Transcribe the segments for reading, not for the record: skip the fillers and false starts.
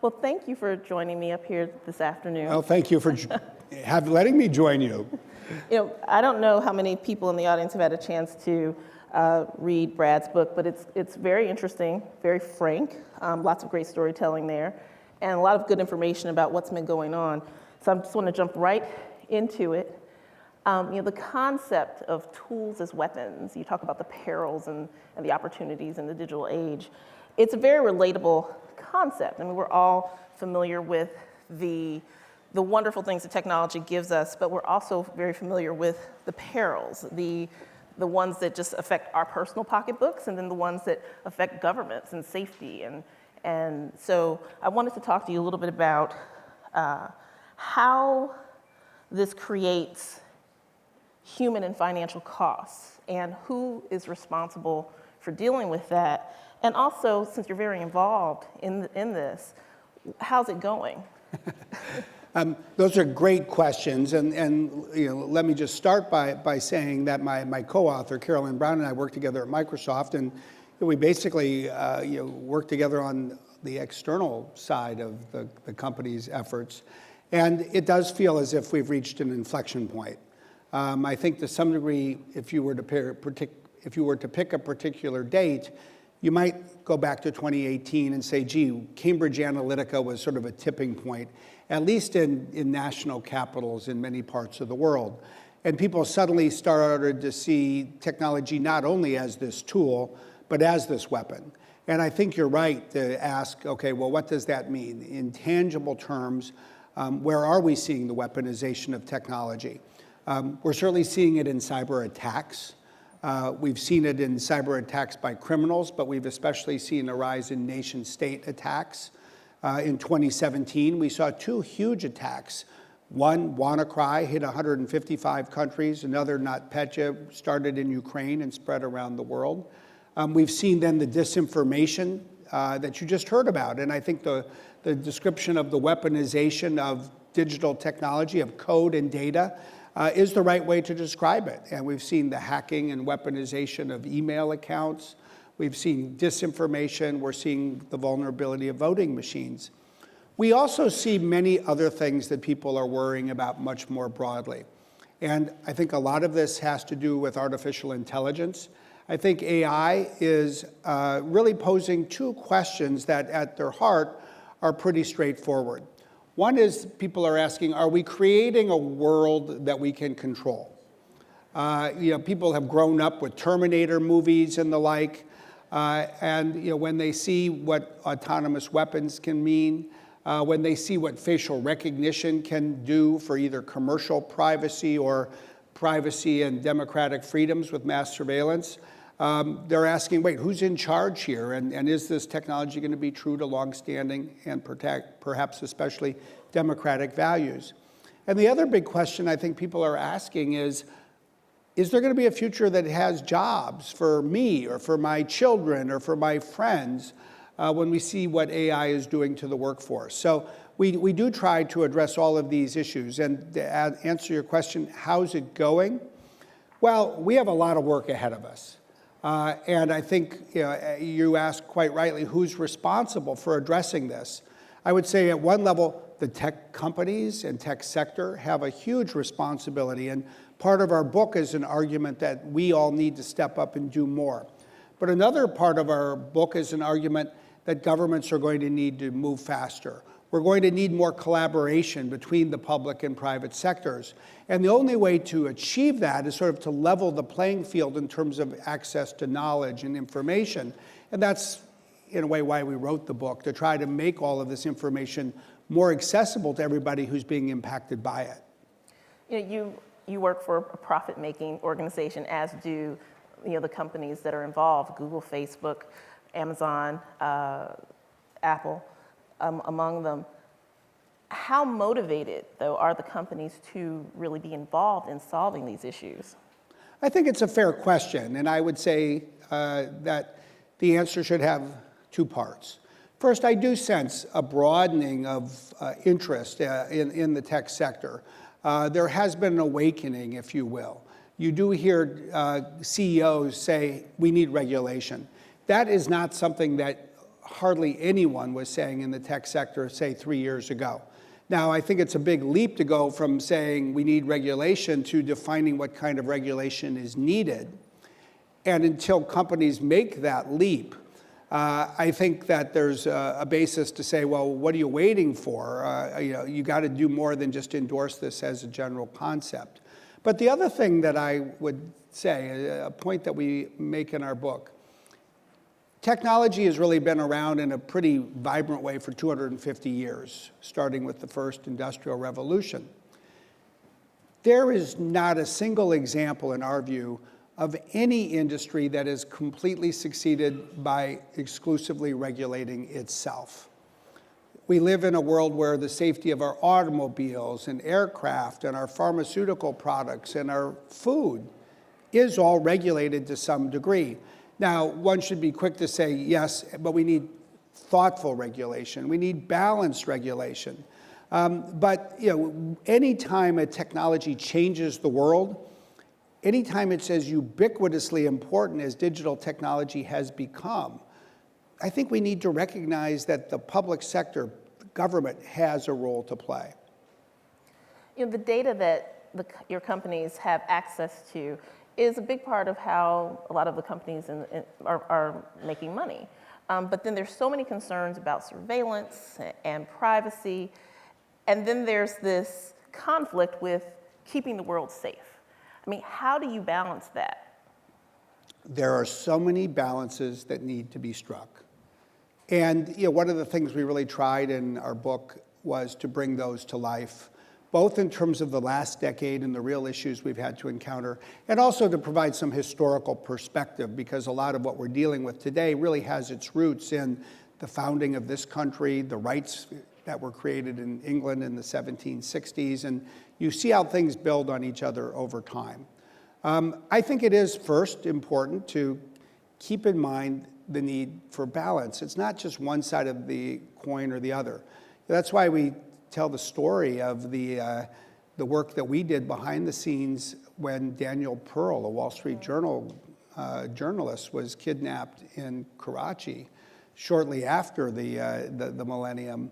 Well, thank you for joining me up here this afternoon. Well, thank you for letting me join you. I don't know how many people in the audience have had a chance to read Brad's book, but it's very interesting, very frank, lots of great storytelling there, and a lot of good information about what's been going on. So I just want to jump right into it. The concept of tools as weapons, you talk about the perils and the opportunities in the digital age. It's a very relatable concept. I mean, we're all familiar with the wonderful things that technology gives us, but we're also very familiar with the perils, the ones that just affect our personal pocketbooks, and then the ones that affect governments and safety. And so I wanted to talk to you a little bit about how this creates human and financial costs, and who is responsible for dealing with that. And also, since you're very involved in this, how's it going? Those are great questions, and let me just start by saying that my co-author, Carolyn Brown, and I work together at Microsoft, and we basically work together on the external side of the company's efforts. And it does feel as if we've reached an inflection point. I think to some degree, if you were to pick a particular date, you might go back to 2018 and say, gee, Cambridge Analytica was sort of a tipping point, at least in national capitals in many parts of the world. And people suddenly started to see technology not only as this tool, but as this weapon. And I think you're right to ask, okay, well, what does that mean? In tangible terms, where are we seeing the weaponization of technology? We're certainly seeing it in cyber attacks. We've seen it in cyber attacks by criminals, but we've especially seen a rise in nation-state attacks. In 2017, we saw two huge attacks. One, WannaCry, hit 155 countries. Another, NotPetya, started in Ukraine and spread around the world. We've seen then the disinformation that you just heard about. And I think the description of the weaponization of digital technology, of code and data, is the right way to describe it. And we've seen the hacking and weaponization of email accounts. We've seen disinformation. We're seeing the vulnerability of voting machines. We also see many other things that people are worrying about much more broadly. And I think a lot of this has to do with artificial intelligence. I think AI is really posing two questions that at their heart are pretty straightforward. One is people are asking, are we creating a world that we can control? People have grown up with Terminator movies and the like, and when they see what autonomous weapons can mean, when they see what facial recognition can do for either commercial privacy or privacy and democratic freedoms with mass surveillance, they're asking, wait, who's in charge here? And is this technology going to be true to longstanding and protect, perhaps especially, democratic values? And the other big question I think people are asking is there going to be a future that has jobs for me or for my children or for my friends when we see what AI is doing to the workforce? So we do try to address all of these issues. And to answer your question, how's it going? Well, we have a lot of work ahead of us. And I think you asked quite rightly, who's responsible for addressing this? I would say at one level, the tech companies and tech sector have a huge responsibility. And part of our book is an argument that we all need to step up and do more. But another part of our book is an argument that governments are going to need to move faster. We're going to need more collaboration between the public and private sectors. And the only way to achieve that is sort of to level the playing field in terms of access to knowledge and information. And that's, in a way, why we wrote the book, to try to make all of this information more accessible to everybody who's being impacted by it. You work for a profit-making organization, as do the companies that are involved, Google, Facebook, Amazon, Apple. Among them. How motivated, though, are the companies to really be involved in solving these issues? I think it's a fair question, and I would say that the answer should have two parts. First, I do sense a broadening of interest in the tech sector. There has been an awakening, if you will. You do hear CEOs say, we need regulation. That is not something that hardly anyone was saying in the tech sector, say, 3 years ago. Now, I think it's a big leap to go from saying we need regulation to defining what kind of regulation is needed. And until companies make that leap, I think that there's a basis to say, well, what are you waiting for? You got to do more than just endorse this as a general concept. But the other thing that I would say, a point that we make in our book, technology has really been around in a pretty vibrant way for 250 years, starting with the first industrial revolution. There is not a single example, in our view, of any industry that has completely succeeded by exclusively regulating itself. We live in a world where the safety of our automobiles and aircraft and our pharmaceutical products and our food is all regulated to some degree. Now, one should be quick to say, yes, but we need thoughtful regulation. We need balanced regulation. But anytime a technology changes the world, anytime it's as ubiquitously important as digital technology has become, I think we need to recognize that the public sector, the government, has a role to play. The data that your companies have access to is a big part of how a lot of the companies are making money. But then there's so many concerns about surveillance and privacy. And then there's this conflict with keeping the world safe. I mean, how do you balance that? There are so many balances that need to be struck. And one of the things we really tried in our book was to bring those to life, both in terms of the last decade and the real issues we've had to encounter, and also to provide some historical perspective, because a lot of what we're dealing with today really has its roots in the founding of this country, the rights that were created in England in the 1760s, and you see how things build on each other over time. I think it is first important to keep in mind the need for balance. It's not just one side of the coin or the other. That's why we tell the story of the work that we did behind the scenes when Daniel Peril, a Wall Street Journal journalist, was kidnapped in Karachi shortly after the millennium.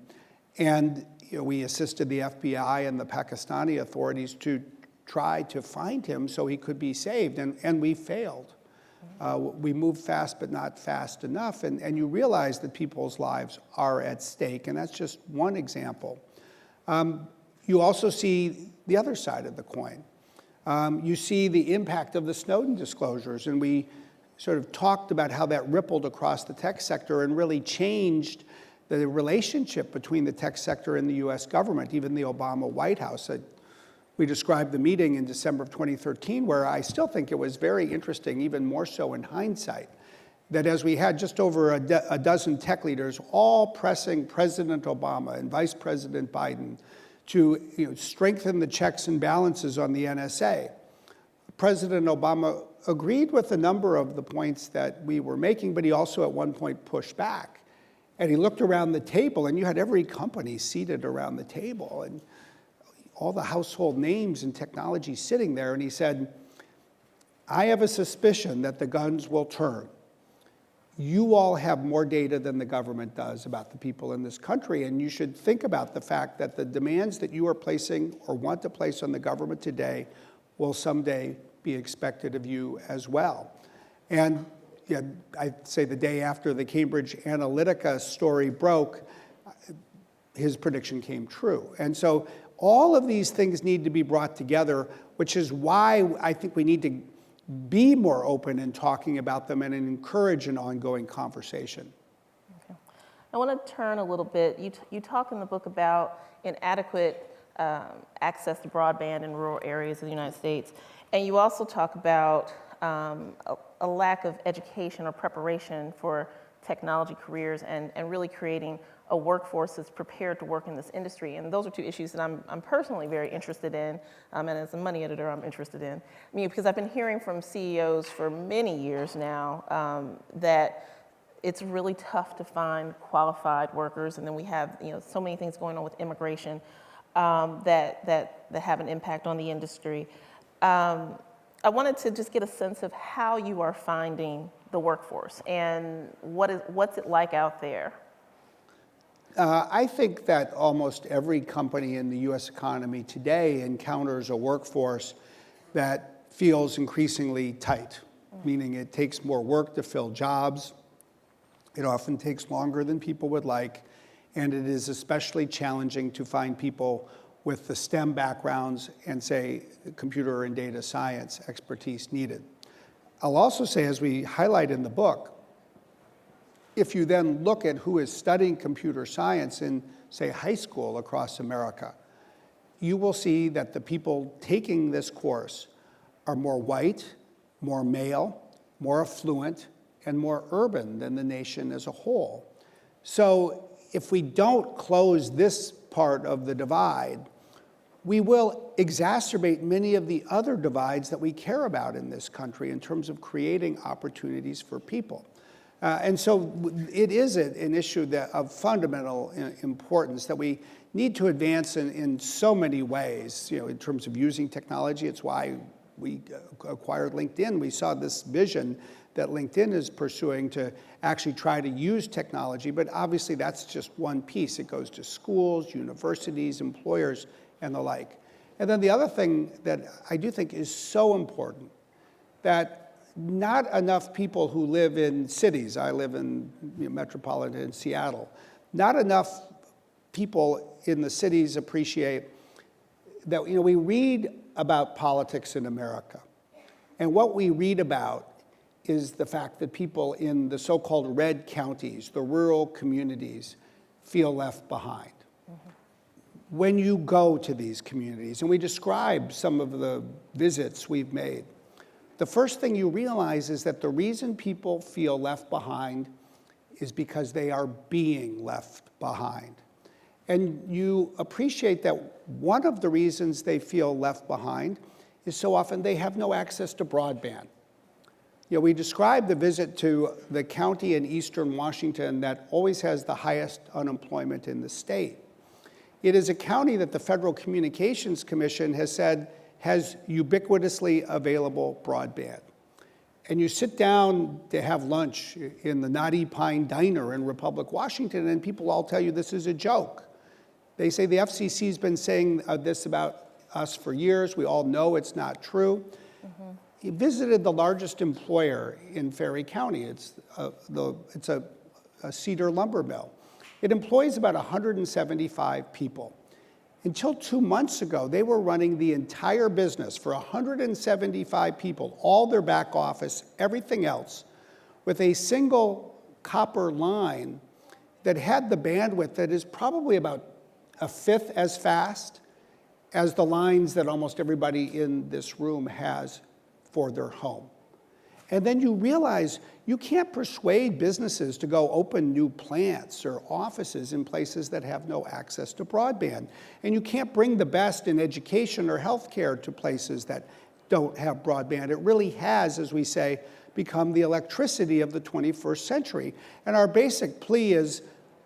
And we assisted the FBI and the Pakistani authorities to try to find him so he could be saved, and we failed. We moved fast, but not fast enough, and you realize that people's lives are at stake, and that's just one example. You also see the other side of the coin. You see the impact of the Snowden disclosures, and we sort of talked about how that rippled across the tech sector and really changed the relationship between the tech sector and the US government, even the Obama White House. We described the meeting in December of 2013, where I still think it was very interesting, even more so in hindsight, that as we had just over a dozen tech leaders all pressing President Obama and Vice President Biden to strengthen the checks and balances on the NSA, President Obama agreed with a number of the points that we were making, but he also at one point pushed back. And he looked around the table, and you had every company seated around the table, and all the household names and technology sitting there, and he said, I have a suspicion that the guns will turn. You all have more data than the government does about the people in this country, and you should think about the fact that the demands that you are placing or want to place on the government today will someday be expected of you as well. And I'd say the day after the Cambridge Analytica story broke, his prediction came true. And so all of these things need to be brought together, which is why I think we need to be more open in talking about them and encourage an ongoing conversation. Okay. I want to turn a little bit. You talk in the book about inadequate access to broadband in rural areas of the United States, and you also talk about a lack of education or preparation for technology careers and really creating a workforce that's prepared to work in this industry. And those are two issues that I'm personally very interested in, and as a money editor, I'm interested in. I mean, because I've been hearing from CEOs for many years now that it's really tough to find qualified workers, and then we have so many things going on with immigration that have an impact on the industry. I wanted to just get a sense of how you are finding the workforce and what's it like out there? I think that almost every company in the U.S. economy today encounters a workforce that feels increasingly tight, meaning it takes more work to fill jobs. It often takes longer than people would like, and it is especially challenging to find people with the STEM backgrounds and, say, computer and data science expertise needed. I'll also say, as we highlight in the book, if you then look at who is studying computer science in, say, high school across America, you will see that the people taking this course are more white, more male, more affluent, and more urban than the nation as a whole. So if we don't close this part of the divide, we will exacerbate many of the other divides that we care about in this country in terms of creating opportunities for people. And so it is an issue of fundamental importance that we need to advance in so many ways, in terms of using technology. It's why we acquired LinkedIn. We saw this vision that LinkedIn is pursuing to actually try to use technology, but obviously that's just one piece. It goes to schools, universities, employers, and the like. And then the other thing that I do think is so important, that not enough people who live in cities, I live in metropolitan Seattle, not enough people in the cities appreciate that we read about politics in America. And what we read about is the fact that people in the so-called red counties, the rural communities, feel left behind. When you go to these communities, and we describe some of the visits we've made, the first thing you realize is that the reason people feel left behind is because they are being left behind. And you appreciate that one of the reasons they feel left behind is so often they have no access to broadband. We describe the visit to the county in eastern Washington that always has the highest unemployment in the state. It is a county that the Federal Communications Commission has said has ubiquitously available broadband. And you sit down to have lunch in the Knotty Pine Diner in Republic, Washington, and people all tell you this is a joke. They say the FCC's been saying this about us for years. We all know it's not true. He visited the largest employer in Ferry County. It's a cedar lumber mill. It employs about 175 people. Until 2 months ago, they were running the entire business for 175 people, all their back office, everything else, with a single copper line that had the bandwidth that is probably about a fifth as fast as the lines that almost everybody in this room has for their home. And then you realize you can't persuade businesses to go open new plants or offices in places that have no access to broadband. And you can't bring the best in education or healthcare to places that don't have broadband. It really has, as we say, become the electricity of the 21st century. And our basic plea is,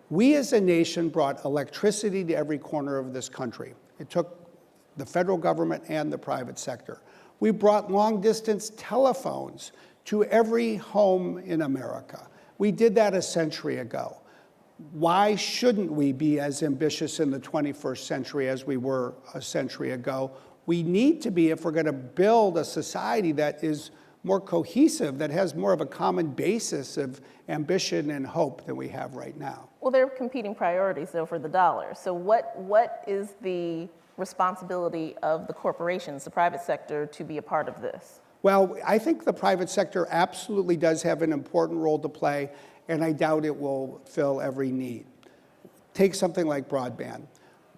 we as a nation brought electricity to every corner of this country. It took the federal government and the private sector. We brought long-distance telephones to every home in America. We did that a century ago. Why shouldn't we be as ambitious in the 21st century as we were a century ago? We need to be if we're going to build a society that is more cohesive, that has more of a common basis of ambition and hope than we have right now. Well, there are competing priorities, though, for the dollar. So what is the responsibility of the corporations, the private sector, to be a part of this? Well, I think the private sector absolutely does have an important role to play, and I doubt it will fill every need. Take something like broadband.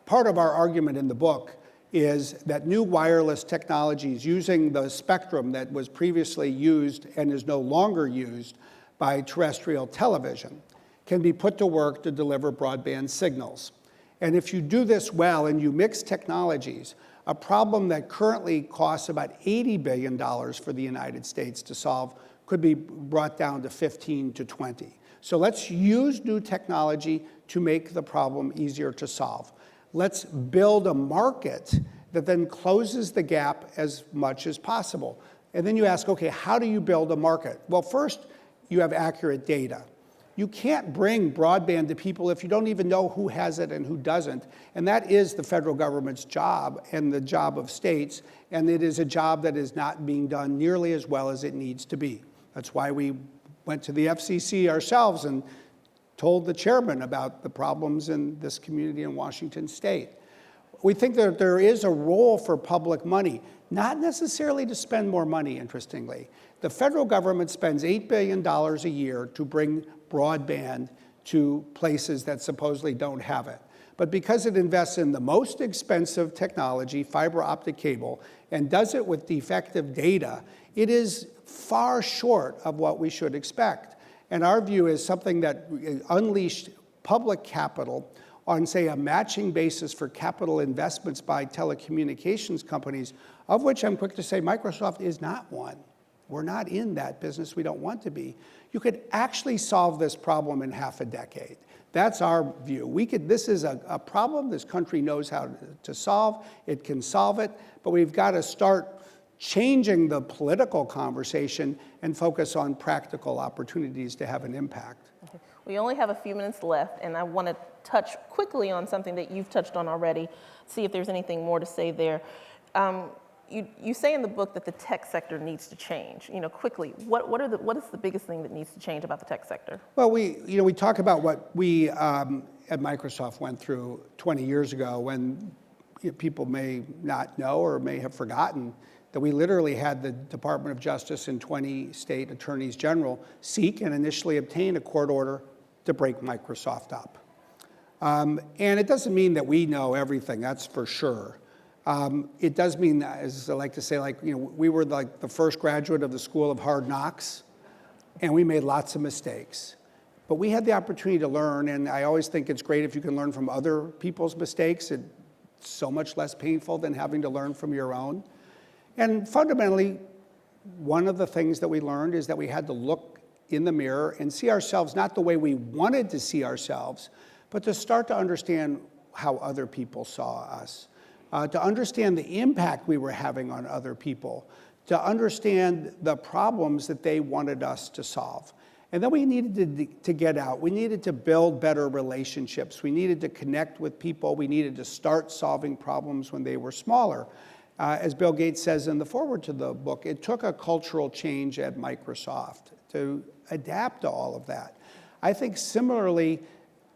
Part of our argument in the book is that new wireless technologies using the spectrum that was previously used and is no longer used by terrestrial television can be put to work to deliver broadband signals. And if you do this well and you mix technologies, a problem that currently costs about $80 billion for the United States to solve could be brought down to 15 to 20. So let's use new technology to make the problem easier to solve. Let's build a market that then closes the gap as much as possible. And then you ask, okay, how do you build a market? Well, first, you have accurate data. You can't bring broadband to people if you don't even know who has it and who doesn't. And that is the federal government's job and the job of states. And it is a job that is not being done nearly as well as it needs to be. That's why we went to the FCC ourselves and told the chairman about the problems in this community in Washington state. We think that there is a role for public money, not necessarily to spend more money, interestingly. The federal government spends $8 billion a year to bring broadband to places that supposedly don't have it. But because it invests in the most expensive technology, fiber optic cable, and does it with defective data, it is far short of what we should expect. And our view is something that unleashed public capital on, say, a matching basis for capital investments by telecommunications companies, of which I'm quick to say Microsoft is not one. We're not in that business. We don't want to be. You could actually solve this problem in half a decade. That's our view. This is a problem this country knows how to solve. It can solve it, but we've got to start changing the political conversation and focus on practical opportunities to have an impact. Okay. We only have a few minutes left, and I want to touch quickly on something that you've touched on already, see if there's anything more to say there. You say in the book that the tech sector needs to change. Quickly, what is the biggest thing that needs to change about the tech sector? Well, we talk about what we at Microsoft went through 20 years ago, when people may not know or may have forgotten that we literally had the Department of Justice and 20 state attorneys general seek and initially obtain a court order to break Microsoft up. And it doesn't mean that we know everything, that's for sure. It does mean, as I like to say, we were like the first graduate of the School of Hard Knocks, and we made lots of mistakes. But we had the opportunity to learn, and I always think it's great if you can learn from other people's mistakes. It's so much less painful than having to learn from your own. And fundamentally, one of the things that we learned is that we had to look in the mirror and see ourselves not the way we wanted to see ourselves, but to start to understand how other people saw us. To understand the impact we were having on other people, to understand the problems that they wanted us to solve. And then we needed to get out. We needed to build better relationships. We needed to connect with people. We needed to start solving problems when they were smaller. As Bill Gates says in the foreword to the book, it took a cultural change at Microsoft to adapt to all of that. I think similarly,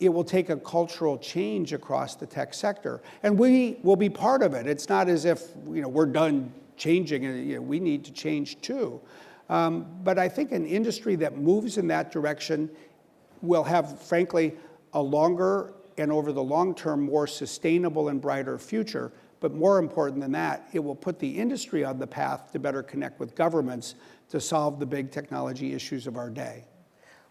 it will take a cultural change across the tech sector, and we will be part of it. It's not as if we're done changing, and we need to change too. But I think an industry that moves in that direction will have, frankly, a longer and over the long term, more sustainable and brighter future. But more important than that, it will put the industry on the path to better connect with governments to solve the big technology issues of our day.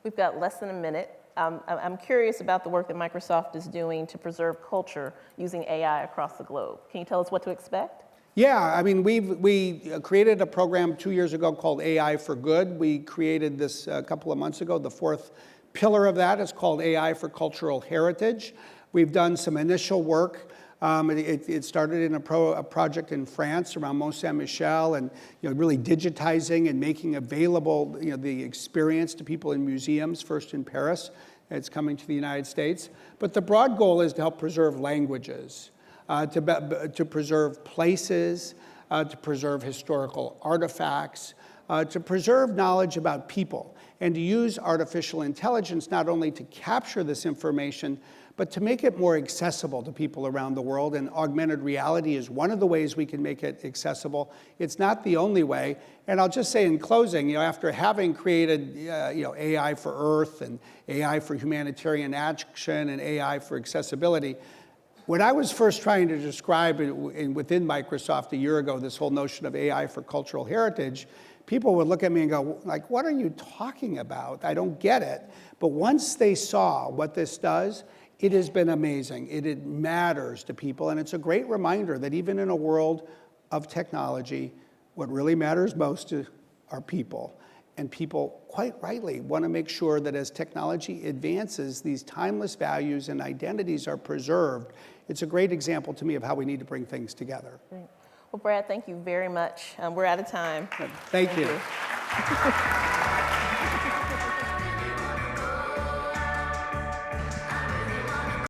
We've got less than a minute. I'm curious about the work that Microsoft is doing to preserve culture using AI across the globe. Can you tell us what to expect? Yeah, I mean, we created a program 2 years ago called AI for Good. We created this a couple of months ago. The fourth pillar of that is called AI for Cultural Heritage. We've done some initial work. It started in a project in France around Mont Saint-Michel, and really digitizing and making available the experience to people in museums, first in Paris. It's coming to the United States. But the broad goal is to help preserve languages, to preserve places, to preserve historical artifacts, to preserve knowledge about people, and to use artificial intelligence not only to capture this information, but to make it more accessible to people around the world. And augmented reality is one of the ways we can make it accessible. It's not the only way. And I'll just say in closing, after having created AI for Earth and AI for humanitarian action and AI for accessibility, when I was first trying to describe within Microsoft a year ago this whole notion of AI for cultural heritage, people would look at me and go, like, what are you talking about? I don't get it. But once they saw what this does, it has been amazing. It matters to people, and it's a great reminder that even in a world of technology, what really matters most are people. And people, quite rightly, want to make sure that as technology advances, these timeless values and identities are preserved. It's a great example to me of how we need to bring things together. Great. Well, Brad, thank you very much. We're out of time. Thank you.